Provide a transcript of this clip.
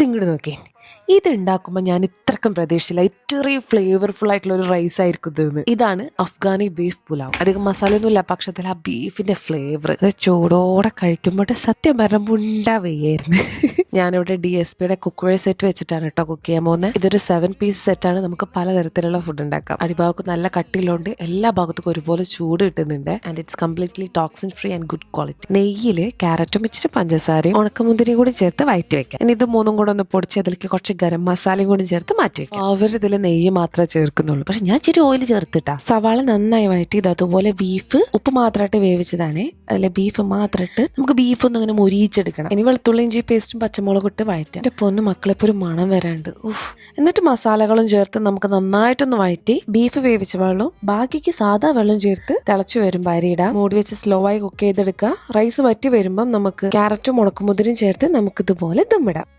ഇതിങ്ങോട്ട് നോക്കി. ഇത് ഉണ്ടാക്കുമ്പോൾ ഞാൻ ഇത്രക്കും പ്രതീക്ഷിച്ചില്ല, ഇത്രയും ഫ്ലേവർഫുൾ ആയിട്ടുള്ള ഒരു റൈസ് ആയിരിക്കും ഇതെന്ന്. ഇതാണ് അഫ്ഗാനി ബീഫ് പുലാവ്. അധികം മസാലയൊന്നുമില്ല, പക്ഷെ അതിൽ ആ ബീഫിന്റെ ഫ്ലേവർ ചൂടോടെ കഴിക്കുമ്പോൾ സത്യം പറഞ്ഞ മുണ്ടാവുകയായിരുന്നു. ഞാനിവിടെ DSPയുടെ കുക്ക്വെയർ സെറ്റ് വെച്ചിട്ടാണ് കേട്ടോ കുക്ക് ചെയ്യാൻ പോകുന്നത്. ഇതൊരു 7 പീസ് സെറ്റാണ്. നമുക്ക് പലതരത്തിലുള്ള ഫുഡ് ഉണ്ടാക്കാം. അടിഭാഗത്ത് നല്ല കട്ടിയിലുണ്ട്, എല്ലാ ഭാഗത്തും ഒരുപോലെ ചൂട് കിട്ടുന്നുണ്ട്. And it's completely toxin free and good quality. നെയ്യില് ക്യാരറ്റും ഇച്ചിരി പഞ്ചസാരയും ഉണക്കമുന്തിരിയും കൂടി ചേർത്ത് വഴറ്റി വെക്കാം. ഇനി ഇത് മൂന്നും കൂടെ ഒന്ന് പൊടിച്ച് അതിലേക്ക് കുറച്ച് ഗരം മസാലയും കൂടി ചേർത്ത് മാറ്റി വെക്കാം. അവരിതിൽ നെയ്യ് മാത്രമേ ചേർക്കുന്നുള്ളൂ, പക്ഷെ ഞാൻ ഇച്ചിരി ഓയിൽ ചേർത്തിട്ടാ. സവാള നന്നായി വഴറ്റി ഇത് അതുപോലെ ബീഫ് ഉപ്പ് മാത്രമായിട്ട് വേവിച്ചതാണ്. അതിലെ ബീഫ് മാത്രമായിട്ട് നമുക്ക് ബീഫ് ഒന്ന് ഇങ്ങനെ മൊരിയിച്ചെടുക്കണം. ഇനി വെളുത്തുള്ളി ഇഞ്ചി പേസ്റ്റും പച്ചമുളക് ഇട്ട് വഴറ്റാം. എന്റെ പൊന്ന് മക്കളിപ്പോ ഒരു മണം വരാണ്ട്. എന്നിട്ട് മസാലകളും ചേർത്ത് നമുക്ക് നന്നായിട്ടൊന്ന് വഴറ്റി ബീഫ് വേവിച്ച വെള്ളവും ബാക്കിക്ക് സാധാ വെള്ളം ചേർത്ത് തിളച്ചു വരുമ്പോൾ അരിയിടാം. മൂടി വെച്ച് സ്ലോ ആയി കുക്ക് ചെയ്തെടുക്കുക. റൈസ് വറ്റി വരുമ്പം നമുക്ക് ക്യാരറ്റും ഉണക്കമുതിരും ചേർത്ത് നമുക്ക് ഇതുപോലെ ദമ്മിടാം.